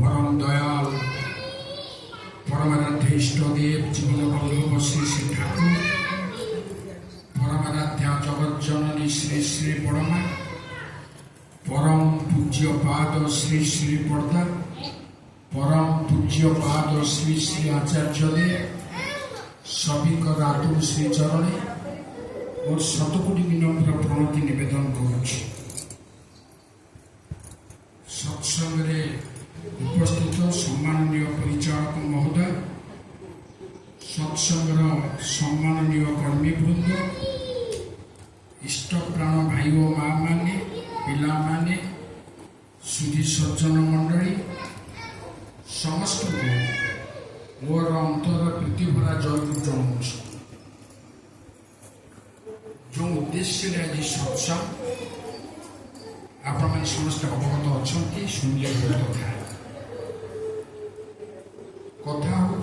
परम दयाल परमाराध्य इष्टदेव जीवन बल्लभ श्री श्री ठाकुर परमाराध्या जगत जननी श्री श्री बड़मा परम पूज्य पाद श्री श्री पर्दा परम पूज्य पाद श्री श्री आचार्य देव सभी का रातु श्री चरणे और शतकोटी विनम्र प्रणति निवेदन करुछि। सत्संग उपस्थित सम्माननीय परिचालक महोदय, सत्संगर सम्माननीय कर्मीवृंद, इष्ट प्राण भाई और माँ माने, पिला माने, सुधी सज्जन मंडली समस्त को मोर अंतर प्रीतिभरा जयगुरु जनाऊँ। जो उद्देश्य आज सत्संग आपण मैंने समस्त अवगत अच्छा शुणिले बहुत था कथा हूँ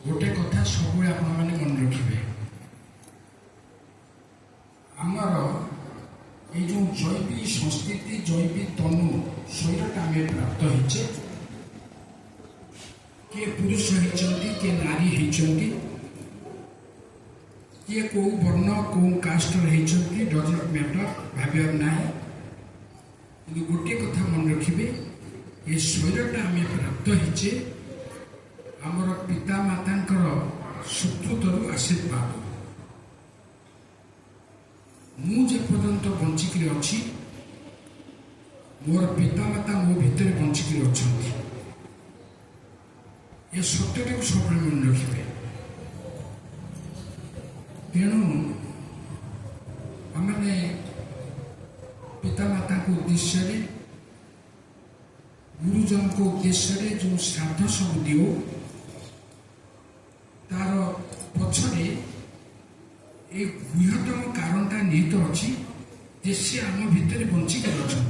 गोटे कथा सब आपण मैंने मन रखिए आमर ये जो जैविक संस्कृति जैविक तनु शरीर आम प्राप्त होचे किए पुरुष होती किए नारी होती किए कौ वर्ण कौ कास्टर होती डजनट मैटर भाव ना कि गोटे कथा मन रखिए ये शरीरटा आम प्राप्त होचे आमर पिता माता सुकृतर आशीर्वाद मुझे पर्यंत बंचिक अच्छी मोर पिता माता मो भितर बंचिक अच्छा ये सत्यटा को सब मन रखिए तेणु आमने पिता माता को उद्देश्य गुरुजन को उद्देश्य जो श्राद्ध सब दियो तार पछरे एक बृहत्तम कारणटा निहित अच्छी जे सी आम भितर बंचिक अच्छा।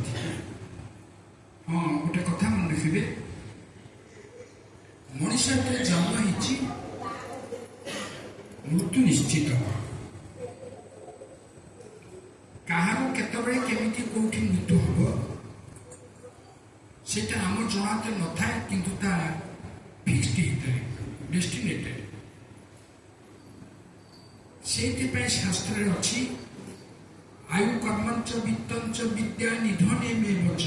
हाँ गोटे कथा मन रखिए मनीष जन्म होती मृत्यु निश्चित कहार केतबे केमिति कोठी मृत्यु हम सेटा आम जनाते न थाए किंतु ता फिक्स्ड होता डेस्टिनेटेड से शास्त्र अच्छी आयु कर्मंच वित्तंच विद्या निधने में बच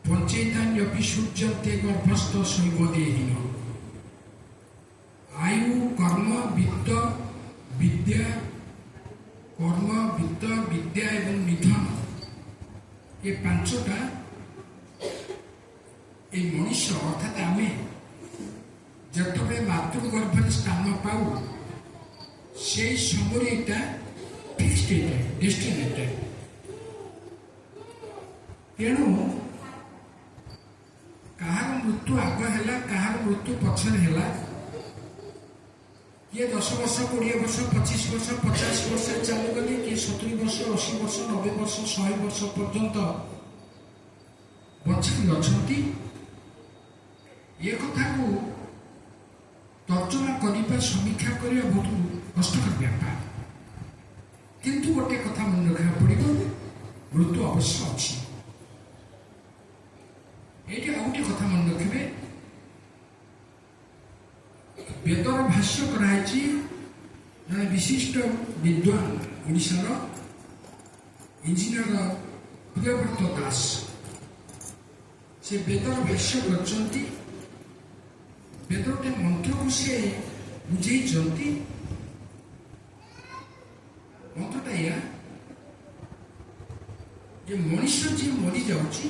पंचेतान्यपि सूर्यते गर्भस्थ शैवदेहीन आयु कर्म वित्त विद्या कर्म वित्त विद्या एवं निधन ये पांचटा ये मनुष्य अर्थात आम जतबे मातृगर्भर स्थान पाऊ से समय यहाँ फिक्स्ड डेस्टिनेटेड तेणु कहार मृत्यु आग है कहार मृत्यु पछरे है किए 10 वर्ष 20 वर्ष 25 वर्ष 50 वर्ष चलीगले किए 70 वर्ष 80 वर्ष 90 वर्ष 100 वर्ष पर्यंत बचिक अच्छा ये कथा को तर्जमा करने समीक्षा करने बहुत कष्टकर व्यापार किंतु गोटे कथा मन रखा पड़ो मृत्यु अवश्य अच्छी ये गोटे कथा मन रखिए वेदर भाष्य कराई जड़े विशिष्ट विद्वान ओडिशार इंजीनियर प्रियव्रत दास से वेदर भाष्य करते वेद गोटे मंत्र को सी बुझे मंत्रटा या मनुष्य जी मरी जाऊँगी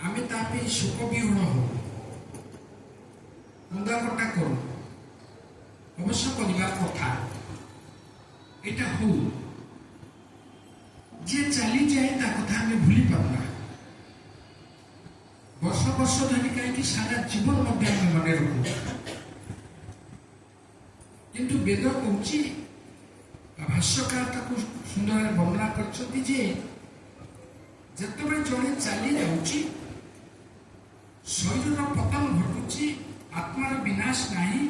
आम ताप शोक विहूण हो मुंदाकटा करू अवश्य करवार कथा यहाँ हो जी चली जाए कथा आम भूली पाना वर्ष वर्ष धरी कहीं सारा जीवन मन रखू किंतु वेद कहूँ भाष्यकार सुंदर वर्णना करते जिते जड़े चली जाऊँगी शरीर पतन घटुची आत्मार विनाश नहीं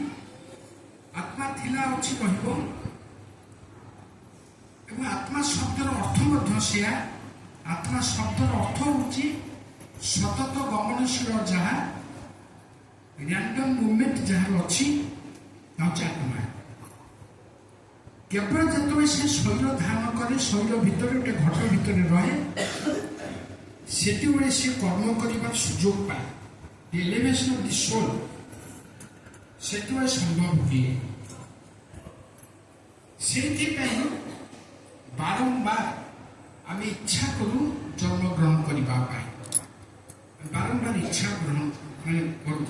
आत्मा थिला अच्छी रहा आत्मा शब्दर अर्थ से आत्मा शब्दर अर्थ होची सतत गमनशील जहाँ रैंडम मूवमेंट जहाँ अच्छी आत्मा केवल जो से शरीर धारण करे शरीर भितर गोटे घट भितर रहे से कर्म कर सुजोग पाए एलिवेशन ऑफ द सोल से संभव हुए से बारंबार आम इच्छा करूँ जन्म ग्रहण करने बारंबार इच्छा ग्रहण मैंने करूँ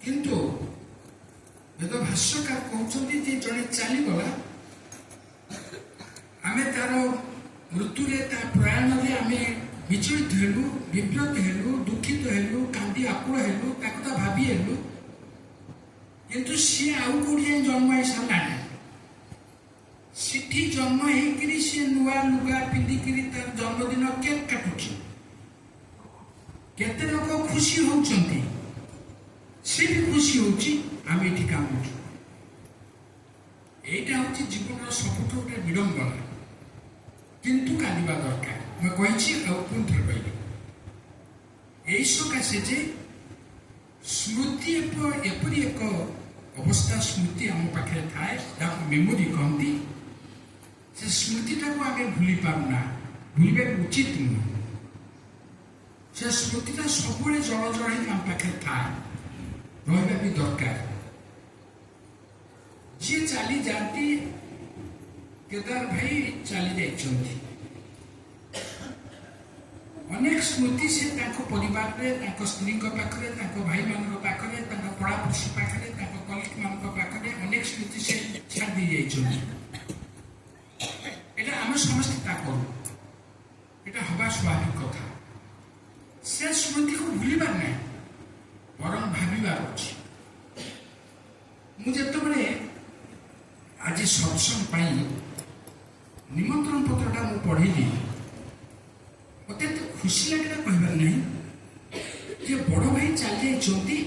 किंतु वेद भाष्यकार कहते जड़े चलीगला आम तार मृत्यु प्रयाण आम विचलित हेलु विव्रत हेलु दुखित हेलु कांदी आकुल हेलु भावी हेलु किंतु सी आउ कौटी जन्म हो सारा सिठी जन्म होकर सी नुआ लुगा पिंधिकी तार जन्मदिन केक काटुची केते लोक खुशी होउचंती सी भी खुशी होउची आम ये काम यहाँ हूँ जीवन सबुठ गोटे विडंबना किंतु कांदा दरकार मैं कही पुणी थे कहली यही सकाशे जे स्मृति एपरी एक अवस्था स्मृति आम पाखे थाए जहाँ मेमोरी कहती से स्मृतिटा को आगे भूली पाना भूलवा उचित नुह से स्मृतिटा सब जड़ जड़ ही आम पाखे थाए रहा भी दरकार जी चली जाती केदार भाई चली जाइछन्ति अनेक स्मृति से परिवार रे स्त्री पाखे भाई मान पाखे पड़ापड़ोशी पाखे कलिग मान पाखे अनेक स्मृति से छाड़ दी जाइछन्ति एटा आम समस्ते करूँ एटा हवा स्वाभाविक कथा से स्मृति को भूलिबार नहीं बरं भाविबार अछि मुझे आज सत्संग निमंत्रण पत्रटा मुझे पढ़ी मत खुशी लगे कहबार नहीं जे बड़ भाई चली जाइए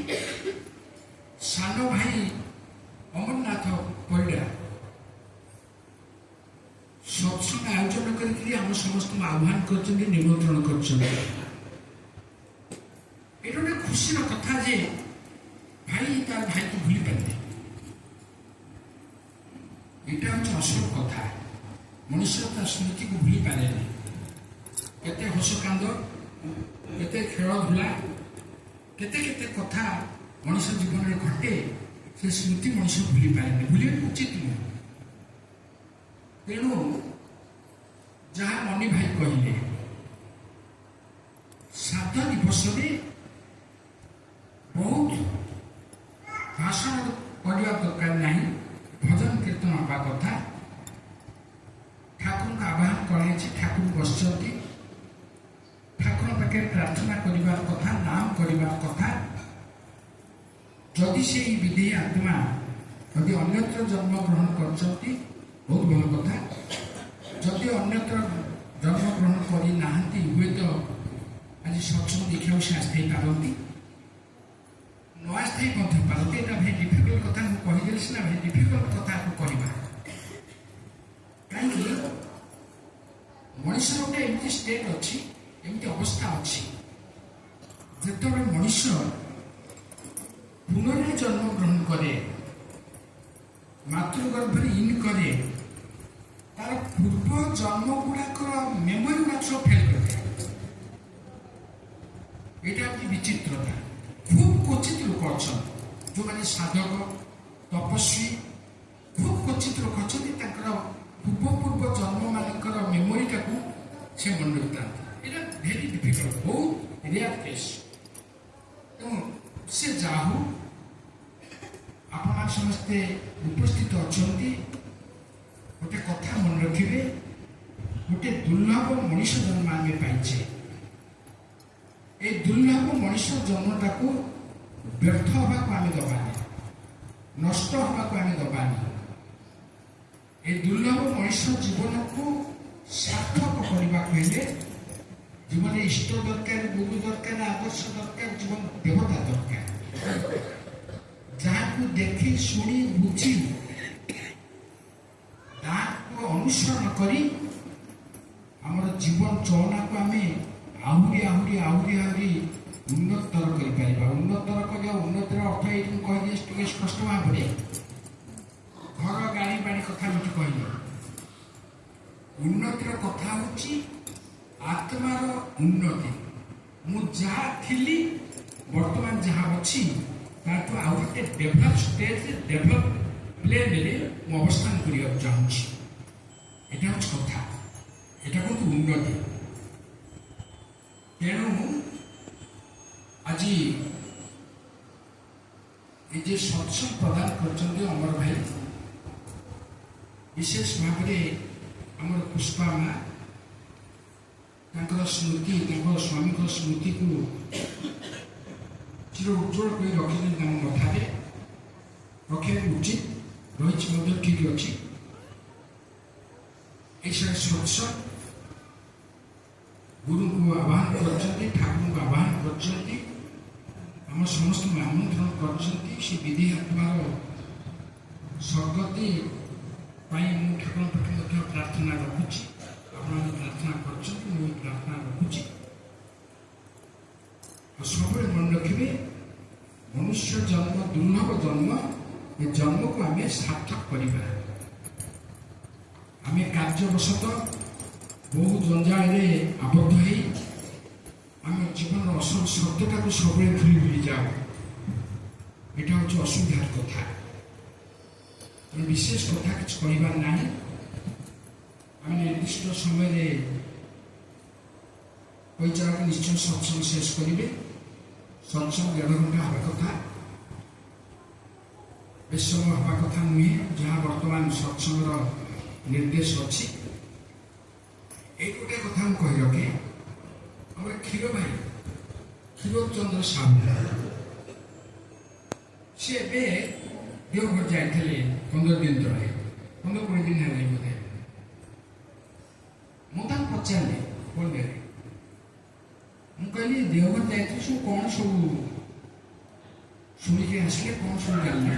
सान भाई अमरनाथ परिडा सत्संग आयोजन करके आम समस्त आह्वान कर निमंत्रण कर गोटे खुशी कथा जे भाई तार भाई को भूली पारे यहाँ हूँ असल कथा मनुष्य ता स्मृति को भूली पारे केते हस कांद केते खेल धुला केते केते कथा मनुष्य जीवन में घटे से स्मृति मनुष्य भूली पारे भूल उचित नुह तेणु जहाँ मनी भाई कहले श्राद्ध दिवस बहुत भाषण करने दरकार नहीं भजन कीर्तन हवा कथा ठाकुर को आह्वान कराई ठाकुर बस ठाकुर पाखे प्रार्थना करने कथा नाम करने कथा जदि से विधि आत्मा यदि अन्यत्र जन्म ग्रहण कर बहुत भल कथा जदि अन्यत्र जन्म ग्रहण करना हुए तो आज सत्संग देखा से आस्थाई पारती न आस्थाई पारती यहाँ भाई डिफिकल्ट कथा कहीदेली सीना भाई डिफिकल्ट कथा कहवा कहीं मनीष गोटे एमती स्टेट अच्छी एमती अवस्था अच्छी जिते मनीष पुनः जन्म ग्रहण करे मातृगर्भ इन करे तार पूर्व जन्म गुड़ाक मेमोरी गुड़ा सब फेल कर यहाँ विचित्रता खूब क्वचित लोक अच्छा जो मैंने साधक तपस्वी खूब क्वचित लोक अच्छा पूर्व जन्म मानकर मेमोरीटा को से मन रखता यहाँ भेरी डिफिकल्ट बहुत रेयर केस तेणु से जाहू आप समस्ते उपस्थित अच्छा गोटे कथा मन रखिए गोटे दुर्लभ मनीष जन्म आम पाइचे ये दुर्लभ मनीष जन्मटा को व्यर्थ हवा को आम दबानी नष्ट हवा को आम दबानी ये दुर्लभ मनीष जीवन को सार्थक करने जीवन इष्ट दरकार गुरु दरकार आदर्श दरकार जीवन देवता दरकार जहाँ को देखी शुणी बुझी अनुसरण करी हमर जीवन चलना को आम आहरी आहरी आहरी आहरी उन्नतर कर उन्नतर कर उन्नतर अर्थ ये कह स्पष्ट भाव में घर गाड़ी बाड़ी कथा मुझे कहल उन्नतिर कथा हूँ आत्मार उन्नति मुझी बर्तमान जहाँ अच्छी ताठू आउ गोटे डेभलप स्टेज डेभलप प्लेन में अवस्थान करने चाहूँगी यहाँ हूँ कथा यहाँ कहतु उन्नति तेणु आज ये सत्संग प्रदान कर अमर भाई विशेष भाव में आम पुष्पा माँ स्मृति स्वामी स्मृति को चिर उज्जवल कर रखी मथार रखा उचित रही ठीक अच्छी ऐसा सत्संग गुरु को आह्वान कर ठाकुर को आह्वान कर समस्त आमंत्रण कर विधि आत्मार स्वर्गति ठाकुर पाखे प्रार्थना रखुची आप प्रार्थना कर प्रार्थना रखुची सब मन रखिए मनुष्य जन्म दुर्लभ जन्म ये जन्म को आम सार्थक करवा आम कार्यवशत बहु जंजाल आबद्ध हो आम जीवन असल सत्यता को सब भूली भूली जाओ यहाँ हूँ असुविधार कथा विशेष कथा कि कहबार ना आम निर्दिष्ट समय निश्चय सत्संग शेष करेंगे सत्संग 1.5 घंटा हवा कथा बेस समय हवा कथा नुहे जहाँ बर्तमान सत्संग निर्देश अच्छी एक गोटे कथा मुझे कही रखे हम क्षीर भाई क्षीरचंद्र साहू सी देवघर जाते 15 दिन तले 15-20 दिन है बोधे मुझे पचारे बोले मुझे देवघर जाते सब कौन सब शुणिक आसिले कौन सब जाने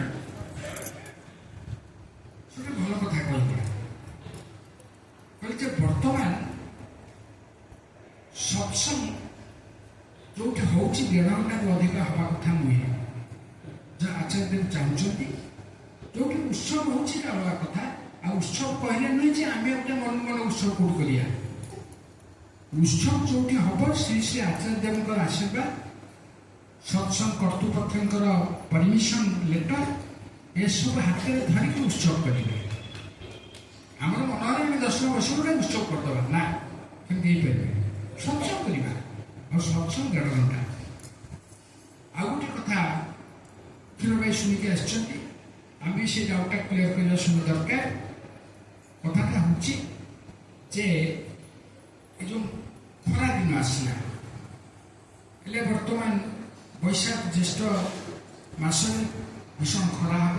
भल कथा कहते बर्तमान सत्संग जो हूँ 1.5 घंटा अधिक हवा कथा नुहे जहाँ आचार्य चाहते जो उत्सव हूँ अलग कथा आ उत्सव कहले नुहे आम गोटे मन मन उत्सव कौट करिया उत्सव जो हम श्री श्री आचार्य देव आशीर्वाद सत्संग कर्तृपक्ष परमिशन लेटर ये सब हाथ में धरिक उत्सव करेंगे आम मन 10 वर्ष गोटे उत्सव करदे ना कमी सत्संग करवा और सत्संग 1.5 घंटा आ गोटे कथा क्षीर भाई शुणिक आम से डाउटा क्लीयर करने शुणी दरकार कथाटा हूँ जो खरा दिन आसला बर्तमान बैशाख ज्येष्ठ मास भीषण खरा हम